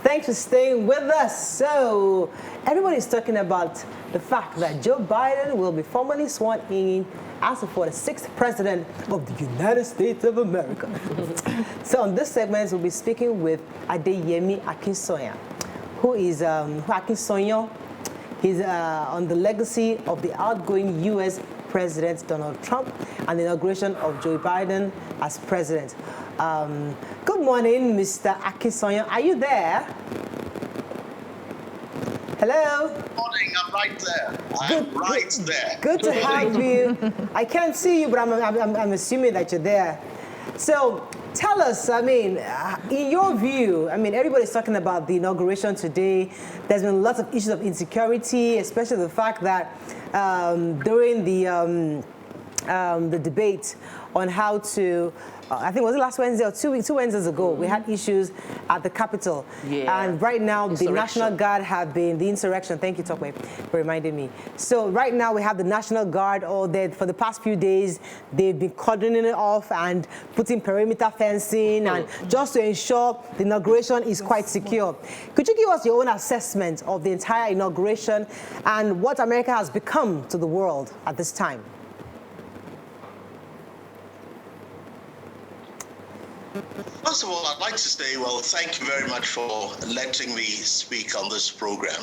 Thanks for staying with us. So, everybody's talking about the fact that Joe Biden will be formally sworn in as the 46th president of the United States of America. So, on this segment, we'll be speaking with Adeyemi Akinsanyan, who is Akinsanyan. He's on the legacy of the outgoing U.S. President Donald Trump and the inauguration of Joe Biden as president. Good morning, Mr. Akinsanyan. Are you there? Hello? Good morning, I'm right there. I'm right there. Good to have you. I can't see you, but I'm assuming that you're there. So tell us, in your view, everybody's talking about the inauguration today. There's been lots of issues of insecurity, especially the fact that during the debate on how to, I think it was the last Wednesday or two Wednesdays ago, we had issues at the Capitol. Yeah. And right now, the National Guard have been, the insurrection, thank you, Tokwe, for reminding me. So right now, we have the National Guard, for the past few days, they've been cordoning it off and putting perimeter fencing, and just to ensure the inauguration is quite secure. Could you give us your own assessment of the entire inauguration and what America has become to the world at this time? First of all, I'd like to say, well, thank you very much for letting me speak on this program.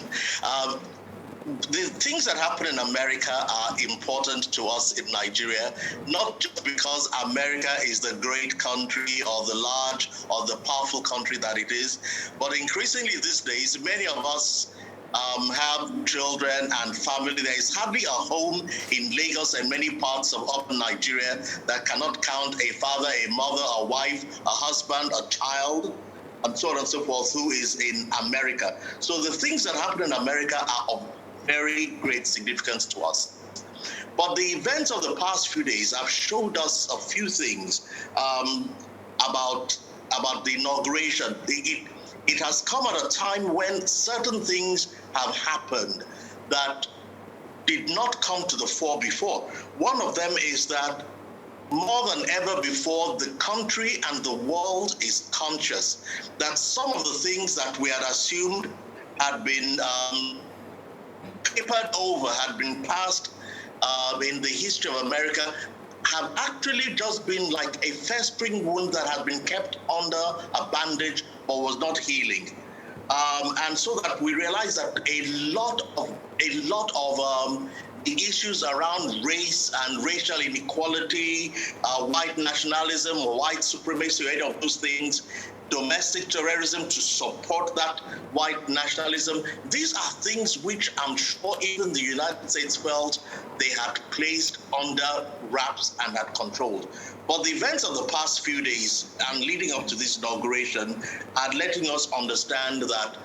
The things that happen in America are important to us in Nigeria, not just because America is the great country or the large or the powerful country that it is, but increasingly these days, many of us have children and family. There is hardly a home in Lagos and many parts of upper Nigeria that cannot count a father, a mother, a wife, a husband, a child, and so on and so forth, who is in America. So the things that happen in America are of very great significance to us. But the events of the past few days have showed us a few things about the inauguration. It has come at a time when certain things have happened that did not come to the fore before. One of them is that more than ever before, the country and the world is conscious that some of the things that we had assumed had been papered over, had been passed in the history of America, have actually just been like a festering wound that had been kept under a bandage but was not healing. And so that we realize that a lot of the issues around race and racial inequality, white nationalism or white supremacy, any of those things, domestic terrorism to support that white nationalism. These are things which I'm sure even the United States felt they had placed under wraps and had controlled. But the events of the past few days and leading up to this inauguration are letting us understand that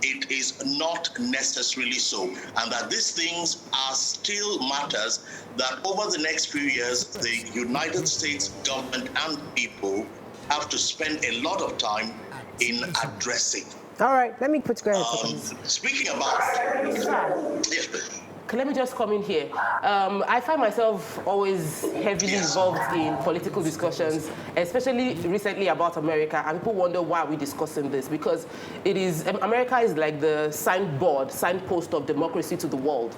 it is not necessarily so, and that these things are still matters that over the next few years, the United States government and people have to spend a lot of time in addressing. All right, let me put together. Speaking about... Yes, please. Let me just come in here. I find myself always heavily involved in political discussions, especially recently about America, and people wonder why we're discussing this, because America is like the signpost of democracy to the world,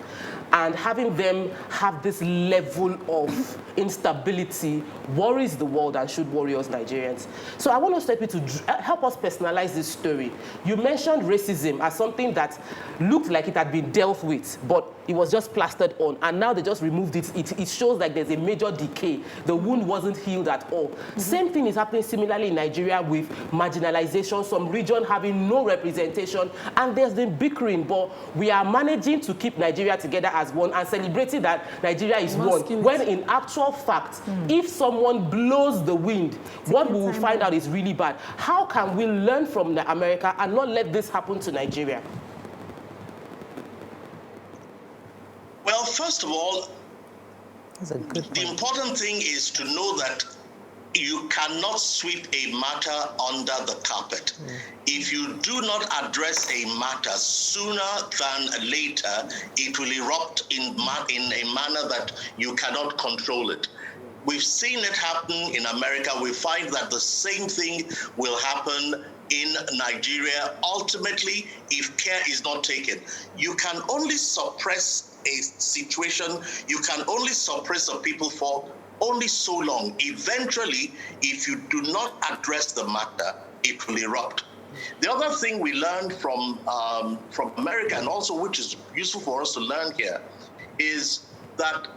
and having them have this level of instability worries the world and should worry us Nigerians. So I want to step in to help us personalize this story. You mentioned racism as something that looked like it had been dealt with, but it was just plastered on, and now they just removed it. It shows like there's a major decay. The wound wasn't healed at all. Same thing is happening similarly in Nigeria with marginalization, some region having no representation, and there's been bickering, but we are managing to keep Nigeria together as one and celebrating that Nigeria is one. When in actual fact, if someone blows the wind, what we will find out is really bad. How can we learn from America and not let this happen to Nigeria? Well, first of all, the important thing is to know that you cannot sweep a matter under the carpet. If you do not address a matter sooner than later, it will erupt in a manner that you cannot control it. We've seen it happen in America. We find that the same thing will happen in Nigeria, ultimately, if care is not taken. You can only suppress a situation, you can only suppress a people for only so long. Eventually, if you do not address the matter, it will erupt. The other thing we learned from America, and also which is useful for us to learn here, is that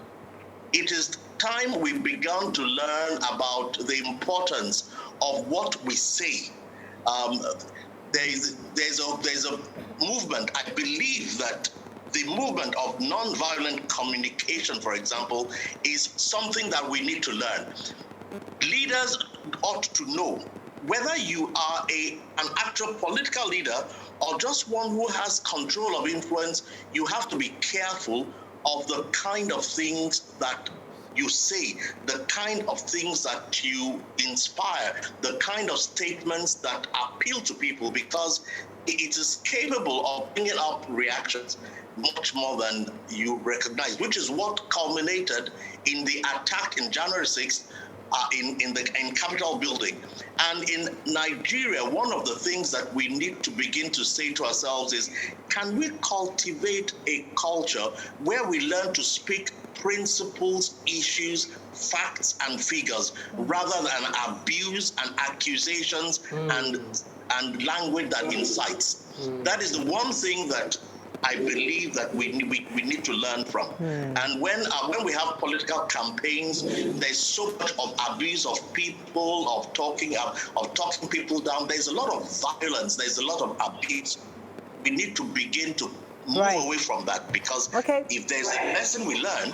it is time we began to learn about the importance of what we say. There's a movement. I believe that the movement of nonviolent communication, for example, is something that we need to learn. Leaders ought to know whether you are an actual political leader or just one who has control of influence. You have to be careful of the kind of things that you say, the kind of things that you inspire, the kind of statements that appeal to people, because it is capable of bringing up reactions much more than you recognize, which is what culminated in the attack in January 6th in Capitol building. And in Nigeria, one of the things that we need to begin to say to ourselves is, can we cultivate a culture where we learn to speak principles, issues, facts, and figures, rather than abuse and accusations and language that incites? That is the one thing that I believe that we need to learn from. And when we have political campaigns, there's so much of abuse of people, of talking people down. There's a lot of violence. There's a lot of abuse. We need to begin to move away from that, because if there's a lesson we learn,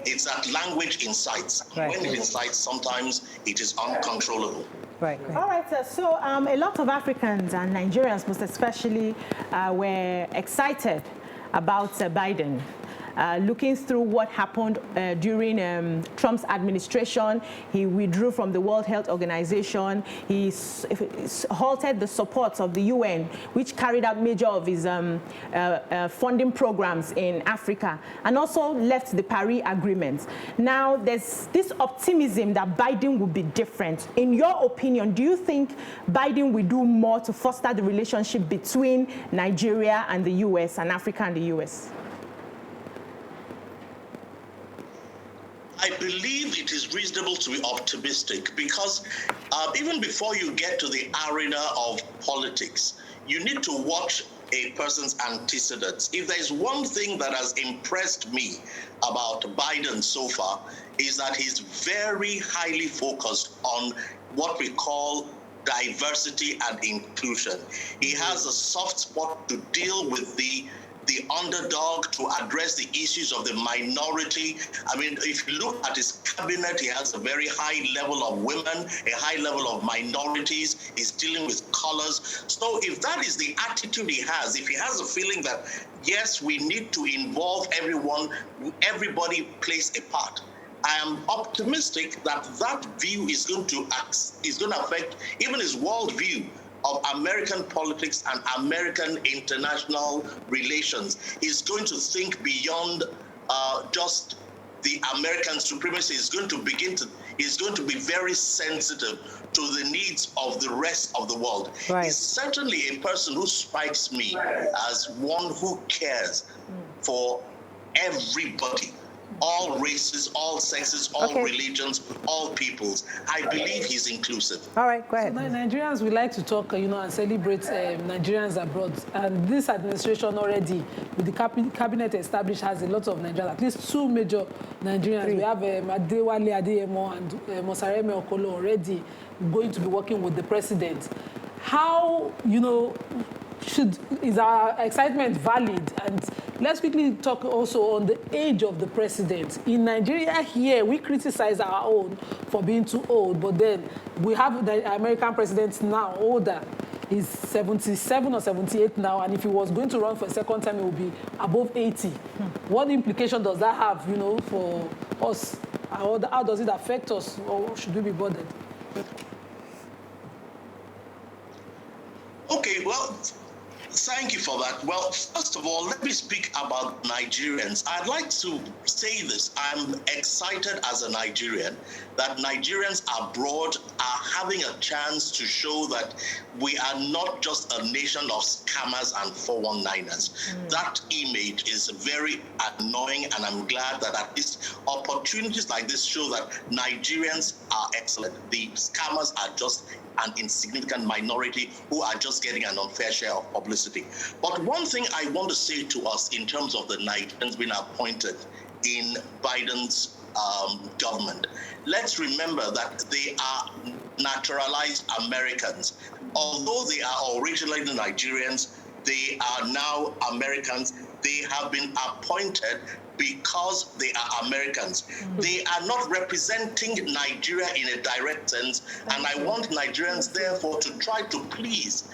it's that language incites. When it incites, sometimes it is uncontrollable. Right. All right, sir. So a lot of Africans and Nigerians, most especially, were excited about Biden. Looking through what happened during Trump's administration, he withdrew from the World Health Organization. He halted the support of the UN, which carried out major of his funding programs in Africa, and also left the Paris Agreement. Now, there's this optimism that Biden will be different. In your opinion, do you think Biden will do more to foster the relationship between Nigeria and the US, and Africa and the US? I believe it is reasonable to be optimistic, because even before you get to the arena of politics, you need to watch a person's antecedents. If there's one thing that has impressed me about Biden so far, is that he's very highly focused on what we call diversity and inclusion. He has a soft spot to deal with the underdog, to address the issues of the minority. I mean, if you look at his cabinet, he has a very high level of women, a high level of minorities. He's dealing with colors. So if that is the attitude he has, if he has a feeling that, yes, we need to involve everyone, everybody plays a part, I am optimistic that that view is going to affect even his worldview of American politics and American international relations. He's going to think beyond just the American supremacy. He's going to be very sensitive to the needs of the rest of the world. He's certainly a person who strikes me as one who cares for everybody. All races, all sexes, all religions, all peoples. I believe he's inclusive. All right, go ahead. So Nigerians, we like to talk, and celebrate Nigerians abroad. And this administration already, with the cabinet established, has a lot of Nigerians, at least two major Nigerians. We have Adeyemi and Mosareme Okolo already going to be working with the president. How, is our excitement valid? And let's quickly talk also on the age of the president. In Nigeria here, we criticize our own for being too old, but then we have the American president now older. He's 77 or 78 now, and if he was going to run for a second time, he would be above 80. What implication does that have, for us? How does it affect us, or should we be bothered? Okay, well, Thank you for that. Well, first of all, let me speak about Nigerians. I'd like to say this. I'm excited as a Nigerian that Nigerians abroad are having a chance to show that we are not just a nation of scammers and 419ers. That image is very annoying, and I'm glad that at least opportunities like this show that Nigerians are excellent. The scammers are just an insignificant minority who are just getting an unfair share of publicity. But one thing I want to say to us in terms of the Nigerians being appointed in Biden's government, let's remember that they are naturalized Americans. Although they are originally Nigerians, they are now Americans. They have been appointed because they are Americans. They are not representing Nigeria in a direct sense, and I want Nigerians, therefore, to try to please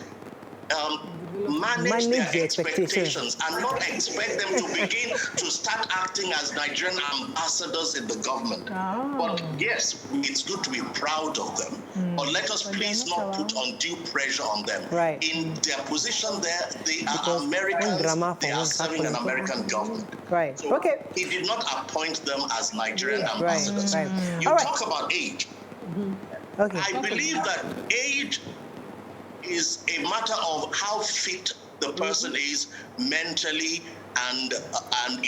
manage their expectations and not expect them to begin to start acting as Nigerian ambassadors in the government. But yes, it's good to be proud of them. But let us please not put undue pressure on them. In their position there, they are Americans. They are serving an American government. So he did not appoint them as Nigerian ambassadors. You talk about age. I believe that age is a matter of how fit the person is mentally and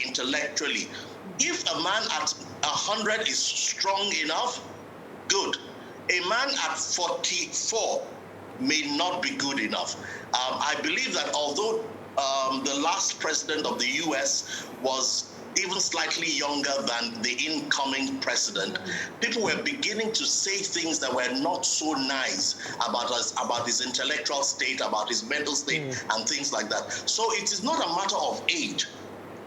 intellectually. If a man at 100 is strong enough, good. A man at 44 may not be good enough. I believe that although the last president of the US was even slightly younger than the incoming president, people were beginning to say things that were not so nice about his intellectual state, about his mental state, and things like that. So it is not a matter of age.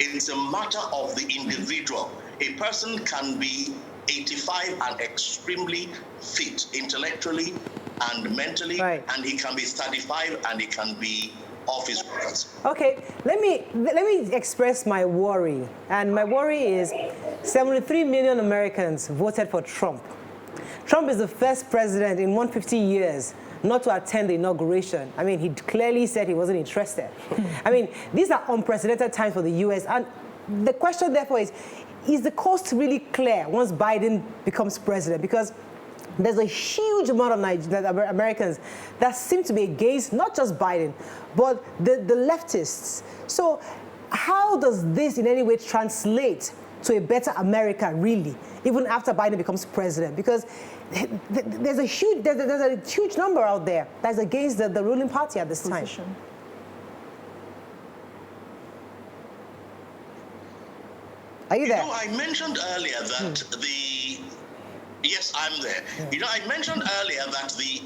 It is a matter of the individual. A person can be 85 and extremely fit intellectually and mentally, and he can be 35 and he can be off his words. Okay, let me express my worry, and my worry is 73 million Americans voted for Trump. Trump is the first president in 150 years not to attend the inauguration. I mean, he clearly said he wasn't interested. I mean, these are unprecedented times for the U.S., and the question therefore is the coast really clear once Biden becomes president? Because there's a huge amount of Americans that seem to be against not just Biden, but the leftists. So how does this in any way translate to a better America, really, even after Biden becomes president? Because there's a huge number out there that's against the ruling party at this time. Are you there? You know, I mentioned earlier that Yes, I'm there. You know, I mentioned earlier that the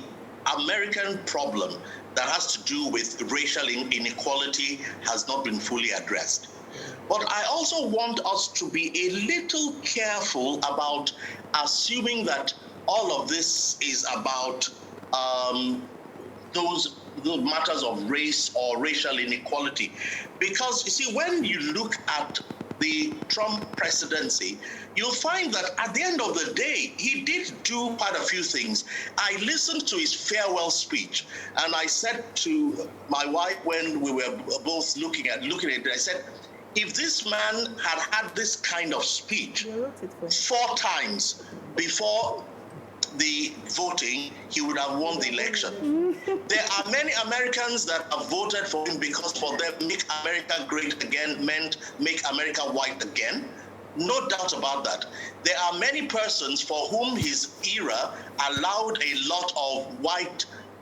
American problem that has to do with racial inequality has not been fully addressed. But I also want us to be a little careful about assuming that all of this is about those matters of race or racial inequality. Because, you see, when you look at the Trump presidency, you'll find that at the end of the day, he did do quite a few things. I listened to his farewell speech, and I said to my wife when we were both looking at it, I said, if this man had this kind of speech 4 times before the voting, he would have won the election. There are many Americans that have voted for him because for them, make America great again meant make America white again. No doubt about that. There are many persons for whom his era allowed a lot of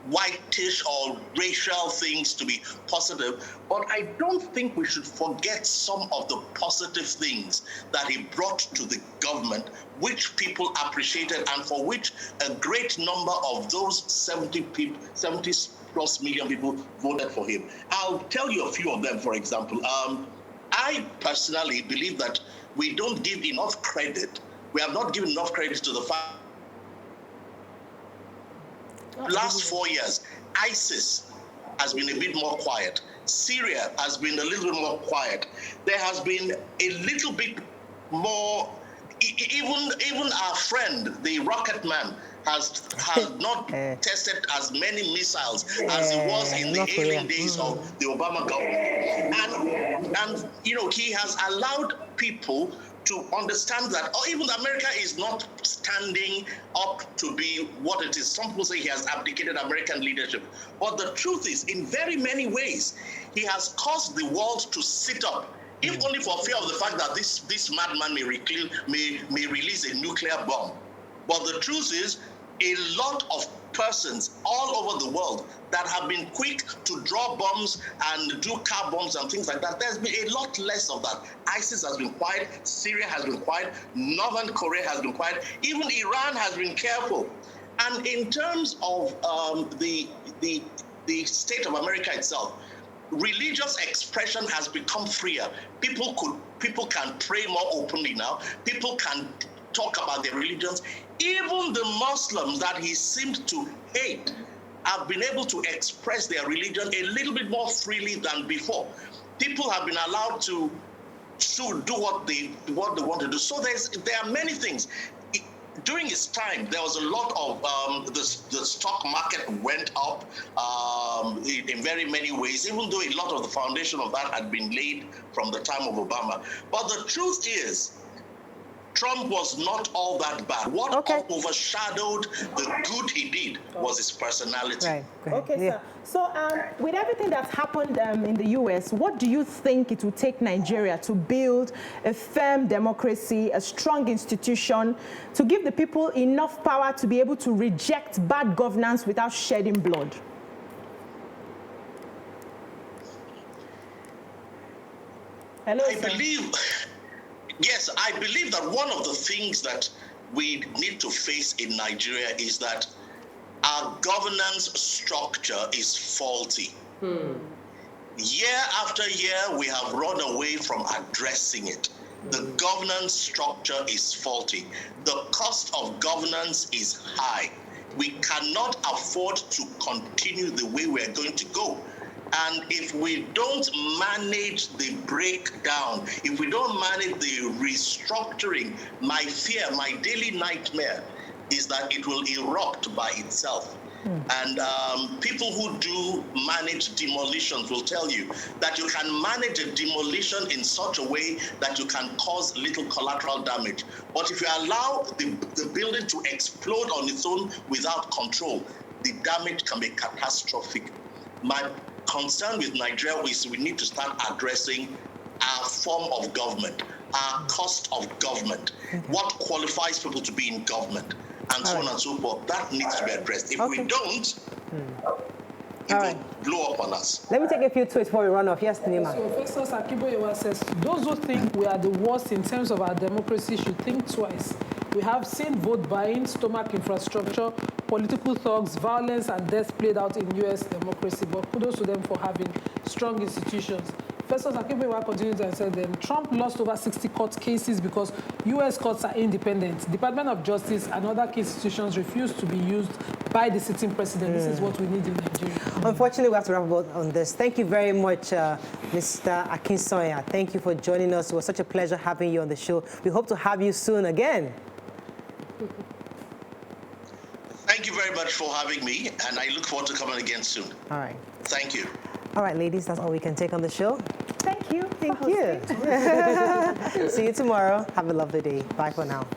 whitish or racial things to be positive, but I don't think we should forget some of the positive things that he brought to the government, which people appreciated and for which a great number of those 70 plus million people voted for him. I'll tell you a few of them, for example. I personally believe that we don't give enough credit. We have not given enough credit to the fact last 4 years, ISIS has been a bit more quiet. Syria has been a little bit more quiet. There has been a little bit more, even our friend, the rocket man, has not tested as many missiles as it was in the ailing days of the Obama government. And he has allowed people to understand that, even America is not standing up to be what it is. Some people say he has abdicated American leadership. But the truth is, in very many ways, he has caused the world to sit up, if only for fear of the fact that this madman may release a nuclear bomb. But the truth is, a lot of persons all over the world that have been quick to draw bombs and do car bombs and things like that, there's been a lot less of that. ISIS has been quiet, Syria has been quiet, Northern Korea has been quiet, even Iran has been careful. And in terms of the state of America itself, religious expression has become freer. People can pray more openly now. People can talk about their religions. Even the Muslims that he seemed to hate have been able to express their religion a little bit more freely than before. People have been allowed to do what they want to do. So there are many things. During his time, there was a lot of the stock market went up in very many ways, even though a lot of the foundation of that had been laid from the time of Obama. But the truth is, Trump was not all that bad. What overshadowed the good he did was his personality. Right. Okay, sir. So with everything that's happened in the U.S., what do you think it will take Nigeria to build a firm democracy, a strong institution, to give the people enough power to be able to reject bad governance without shedding blood? Hello, Yes, I believe that one of the things that we need to face in Nigeria is that our governance structure is faulty. Year after year, we have run away from addressing it. The governance structure is faulty. The cost of governance is high. We cannot afford to continue the way we are going to go. And if we don't manage the breakdown, if we don't manage the restructuring, my fear, my daily nightmare is that it will erupt by itself. And people who do manage demolitions will tell you that you can manage a demolition in such a way that you can cause little collateral damage. But if you allow the building to explode on its own without control, the damage can be catastrophic. My concern with Nigeria is we need to start addressing our form of government, our cost of government, what qualifies people to be in government, and so on and so forth. That needs to be addressed. If we don't, it will blow up on us. Let me take a few tweets before we run off. Yes, Nima. So Festus Akiboyewa says, those who think we are the worst in terms of our democracy should think twice. We have seen vote buying, stomach infrastructure, political thugs, violence and death played out in U.S. democracy, but kudos to them for having strong institutions. Festus Akiboyewa continues and said, Trump lost over 60 court cases because U.S. courts are independent. Department of Justice and other key institutions refuse to be used by the sitting president. This is what we need in Nigeria. Unfortunately, we have to wrap up on this. Thank you very much, Mr. Akinsanyan. Thank you for joining us. It was such a pleasure having you on the show. We hope to have you soon again. Thank you very much for having me, and I look forward to coming again soon. All right. Thank you. All right, ladies, that's all we can take on the show. Thank you. Thank you. See you tomorrow. Have a lovely day. Bye for now.